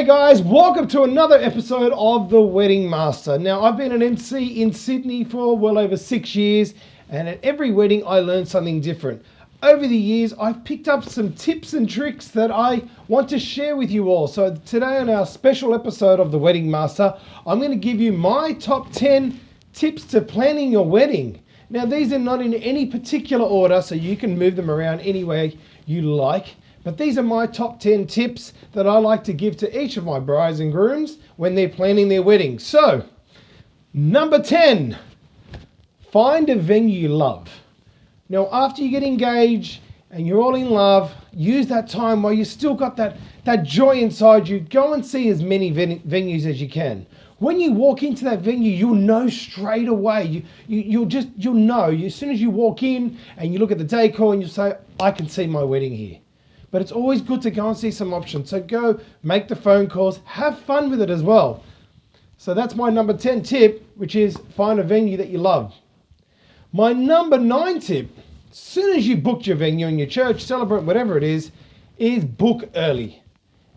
Hey guys, welcome to another episode of The Wedding Master. Now, I've been an MC in Sydney for well over 6 years, and at every wedding I learn something different. Over the years, I've picked up some tips and tricks that I want to share with you all. So today on our special episode of The Wedding Master, I'm going to give you my top 10 tips to planning your wedding. Now, these are not in any particular order, so you can move them around any way you like. But these are my top 10 tips that I like to give to each of my brides and grooms when they're planning their wedding. So, number 10, find a venue you love. Now, after you get engaged and you're all in love, use that time while you still got that joy inside you. Go and see as many venues as you can. When you walk into that venue, you'll know straight away. You'll know. As soon as you walk in and you look at the decor and you say, I can see my wedding here. But it's always good to go and see some options. So go make the phone calls, have fun with it as well. So that's my number 10 tip, which is find a venue that you love. My number 9 tip, as soon as you booked your venue in your church, celebrate, whatever it is book early.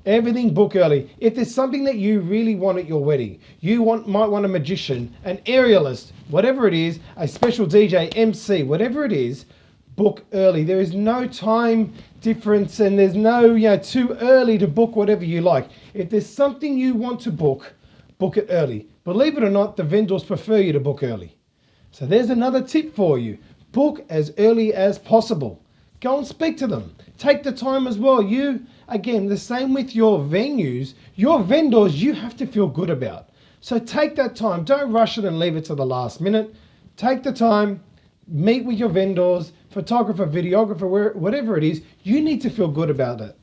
Everything book early. If there's something that you really want at your wedding, might want a magician, an aerialist, whatever it is, a special DJ, MC, whatever it is, book early. There is no time difference and there's no too early to book whatever you like. If there's something you want to book it early. Believe it or not, the vendors prefer you to book early. So there's another tip for you. Book as early as possible. Go and speak to them. Take the time as well. Again, the same with your venues, your vendors, you have to feel good about. So take that time. Don't rush it and leave it to the last minute. Take the time, meet with your vendors, photographer, videographer, whatever it is, you need to feel good about it.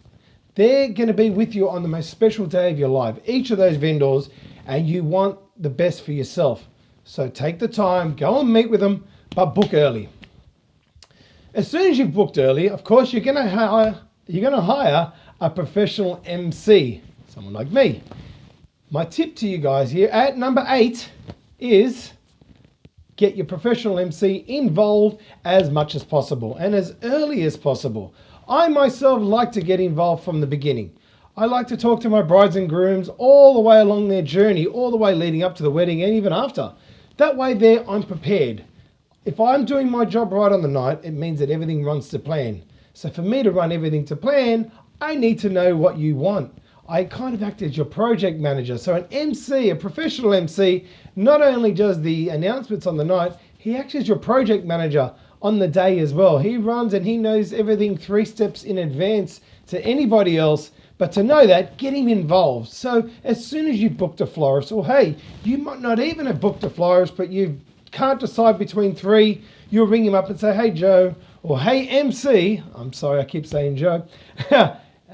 They're going to be with you on the most special day of your life, each of those vendors, and you want the best for yourself. So take the time, go and meet with them, but book early. As soon as you've booked early, of course, you're going to hire a professional MC, someone like me. My tip to you guys here at number 8 is get your professional MC involved as much as possible and as early as possible. I myself like to get involved from the beginning. I like to talk to my brides and grooms all the way along their journey, all the way leading up to the wedding and even after. That way there, I'm prepared. If I'm doing my job right on the night, it means that everything runs to plan. So for me to run everything to plan, I need to know what you want. I kind of act as your project manager. So an MC, a professional MC, not only does the announcements on the night, he acts as your project manager on the day as well. He runs and he knows everything 3 steps in advance to anybody else. But to know that, get him involved. So as soon as you've booked a florist, or hey, you might not even have booked a florist, but you can't decide between 3, you'll ring him up and say, hey Joe, or hey MC, I'm sorry I keep saying Joe,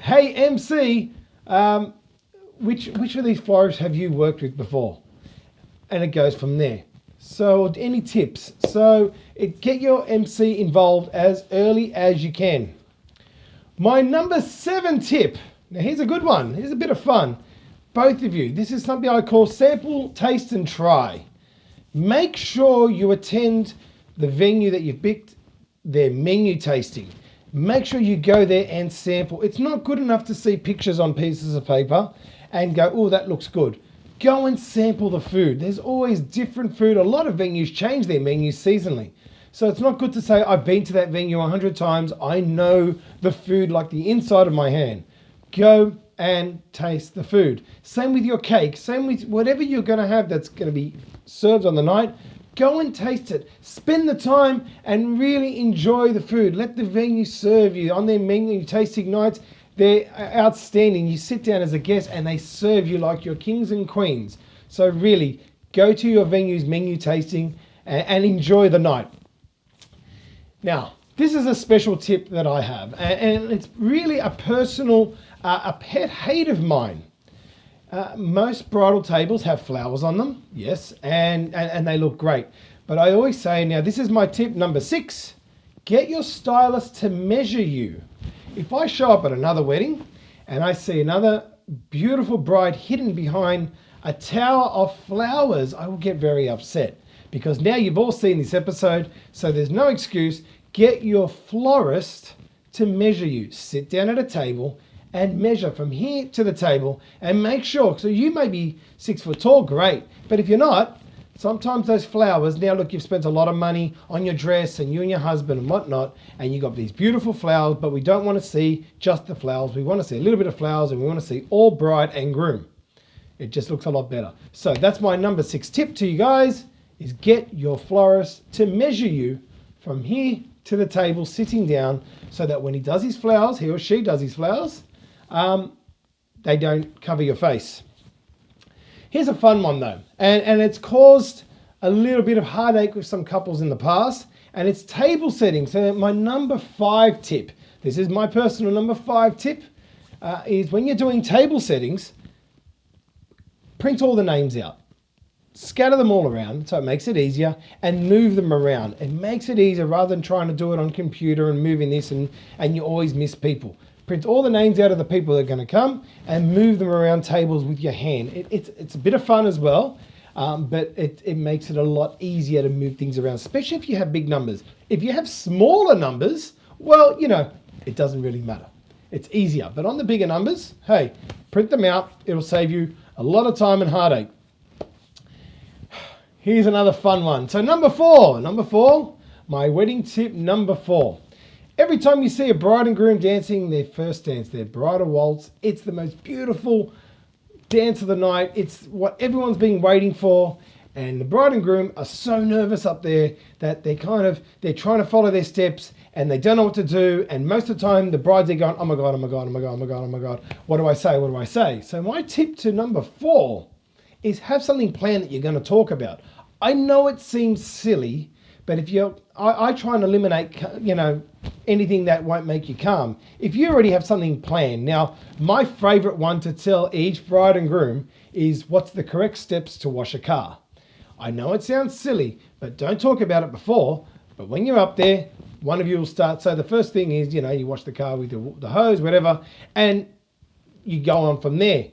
hey MC, which of these florists have you worked with before? And it goes from there. So any tips? So get your MC involved as early as you can. My number 7 tip. Now here's a good one. Here's a bit of fun. Both of you. This is something I call sample, taste and try. Make sure you attend the venue that you've picked, their menu tasting. Make sure you go there and sample. It's not good enough to see pictures on pieces of paper and go, oh, that looks good. Go and sample the food. There's always different food. A lot of venues change their menus seasonally. So it's not good to say, I've been to that venue 100 times. I know the food like the inside of my hand. Go and taste the food. Same with your cake. Same with whatever you're going to have that's going to be served on the night. Go and taste it. Spend the time and really enjoy the food. Let the venue serve you on their menu tasting nights. They're outstanding. You sit down as a guest and they serve you like you're kings and queens. So really, go to your venue's menu tasting and enjoy the night. Now, this is a special tip that I have, and it's really a personal, a pet hate of mine. Most bridal tables have flowers on them, yes, and they look great. But I always say, now this is my tip number 6, get your stylist to measure you. If I show up at another wedding and I see another beautiful bride hidden behind a tower of flowers, I will get very upset. Because now you've all seen this episode, so there's no excuse. Get your florist to measure you. Sit down at a table and measure from here to the table and make sure, so you may be 6 foot tall, great, but if you're not, sometimes those flowers, now look, you've spent a lot of money on your dress and you and your husband and whatnot, and you got these beautiful flowers, but we don't want to see just the flowers. We want to see a little bit of flowers, and we want to see all bride and groom. It just looks a lot better. So that's my number 6 tip to you guys, is get your florist to measure you from here to the table sitting down, so that when he does his flowers, he or she does his flowers, they don't cover your face. Here's a fun one though, and it's caused a little bit of heartache with some couples in the past, and it's table setting. So my number 5 tip, this is my personal number 5 tip, is when you're doing table settings, print all the names out. Scatter them all around so it makes it easier, and move them around. It makes it easier rather than trying to do it on computer and moving this, and you always miss people. Print all the names out of the people that are going to come and move them around tables with your hand. It's a bit of fun as well, but it makes it a lot easier to move things around, especially if you have big numbers. If you have smaller numbers, well, it doesn't really matter. It's easier. But on the bigger numbers, hey, print them out. It'll save you a lot of time and heartache. Here's another fun one. So number 4, my wedding tip number 4. Every time you see a bride and groom dancing their first dance, their bridal waltz, it's the most beautiful dance of the night. It's what everyone's been waiting for. And the bride and groom are so nervous up there that they're trying to follow their steps and they don't know what to do. And most of the time the brides are going, oh my God, oh my God, oh my God, oh my God, oh my God. What do I say? What do I say? So my tip to number 4 is have something planned that you're going to talk about. I know it seems silly, but if I try and eliminate, anything that won't make you calm. If you already have something planned. Now, my favorite one to tell each bride and groom is what's the correct steps to wash a car. I know it sounds silly, but don't talk about it before. But when you're up there, one of you will start. So the first thing is, you wash the car with the hose, whatever, and you go on from there.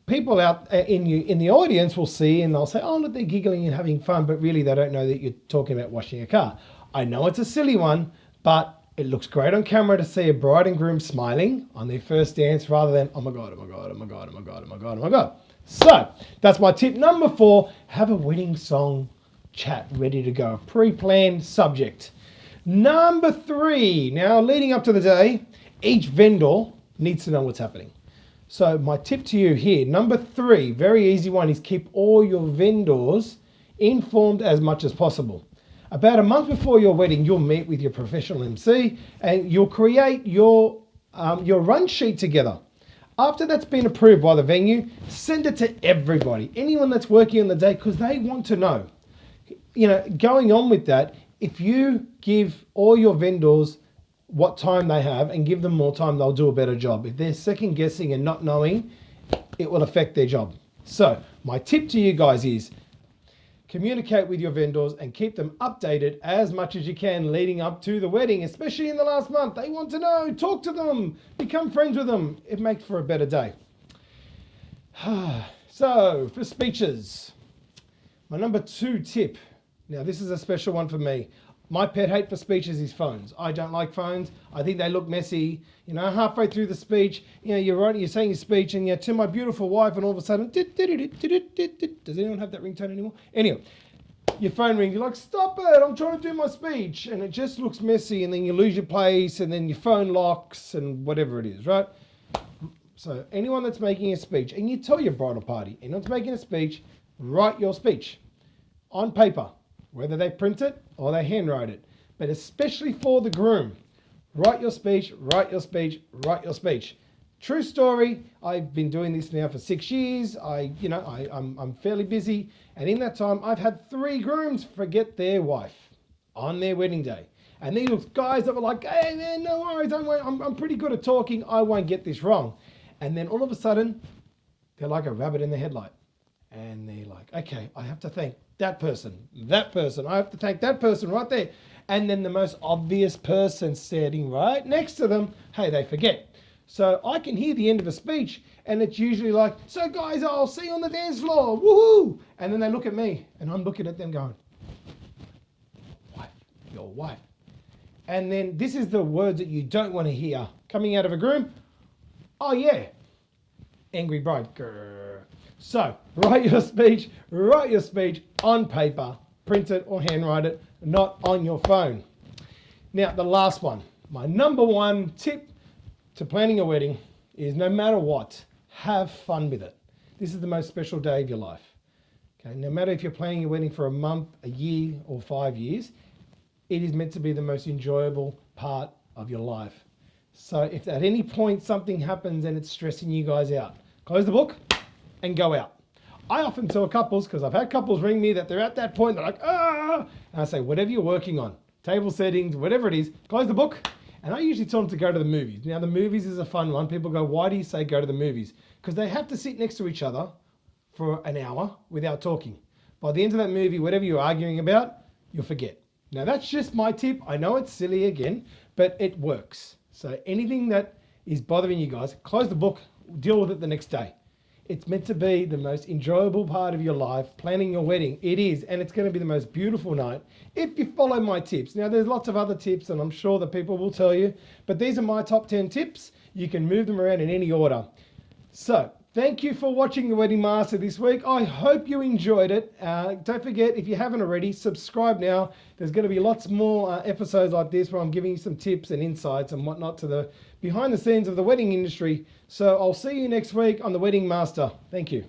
People out in the audience will see and they'll say, oh, look, they're giggling and having fun, but really they don't know that you're talking about washing a car. I know it's a silly one, but it looks great on camera to see a bride and groom smiling on their first dance rather than, oh my God, oh my God, oh my God, oh my God, oh my God, oh my God. So that's my tip number 4. Have a wedding song chat ready to go, a pre-planned subject. Number 3, now leading up to the day, each vendor needs to know what's happening. So my tip to you here, number 3, very easy one, is keep all your vendors informed as much as possible. About a month before your wedding, you'll meet with your professional MC and you'll create your run sheet together. After that's been approved by the venue, send it to everybody, anyone that's working on the day, because they want to know. Going on with that, if you give all your vendors what time they have and give them more time, they'll do a better job. If they're second guessing and not knowing, it will affect their job. So my tip to you guys is communicate with your vendors and keep them updated as much as you can leading up to the wedding, especially in the last month. They want to know, talk to them, become friends with them. It makes for a better day. So for speeches, my number 2 tip. Now this is a special one for me. My pet hate for speeches is phones. I don't like phones. I think they look messy. Halfway through the speech, you're saying your speech, and to my beautiful wife, and all of a sudden, does anyone have that ringtone anymore? Anyway, your phone rings. You're like, stop it! I'm trying to do my speech, and it just looks messy, and then you lose your place, and then your phone locks, and whatever it is, right? So anyone that's making a speech, and you tell your bridal party, anyone's making a speech, write your speech on paper. Whether they print it or they handwrite it, but especially for the groom, write your speech, write your speech, write your speech. True story. I've been doing this now for 6 years. I'm fairly busy, and in that time, I've had 3 grooms forget their wife on their wedding day, and these guys that were like, "Hey man, no worries, I'm pretty good at talking. I won't get this wrong," and then all of a sudden, they're like a rabbit in the headlight, and they're like, "Okay, I have to thank that person, I have to thank that person right there." And then the most obvious person sitting right next to them, hey, they forget. So I can hear the end of a speech and it's usually like, "So guys, I'll see you on the dance floor, woohoo!" And then they look at me and I'm looking at them going, your wife. And then this is the words that you don't want to hear coming out of a groom. Oh yeah, angry bride. Grr. So write your speech on paper, print it or handwrite it, not on your phone. Now the last one, my number one tip to planning a wedding is no matter what, have fun with it. This is the most special day of your life. Okay, no matter if you're planning your wedding for a month, a year, or 5 years, it is meant to be the most enjoyable part of your life. So if at any point something happens and it's stressing you guys out, close the book and go out. I often tell couples, because I've had couples ring me that they're at that point, they're like, ah, and I say, whatever you're working on, table settings, whatever it is, close the book. And I usually tell them to go to the movies. Now the movies is a fun one. People go, why do you say go to the movies? Because they have to sit next to each other for an hour without talking. By the end of that movie, whatever you're arguing about, you'll forget. Now that's just my tip. I know it's silly again, but it works. So anything that is bothering you guys, close the book, deal with it the next day. It's meant to be the most enjoyable part of your life, planning your wedding. It is, and it's going to be the most beautiful night if you follow my tips. Now, there's lots of other tips, and I'm sure that people will tell you, but these are my top 10 tips. You can move them around in any order. So, thank you for watching The Wedding Master this week. I hope you enjoyed it. Don't forget, if you haven't already, subscribe now. There's going to be lots more episodes like this where I'm giving you some tips and insights and whatnot to the behind the scenes of the wedding industry. So I'll see you next week on The Wedding Master. Thank you.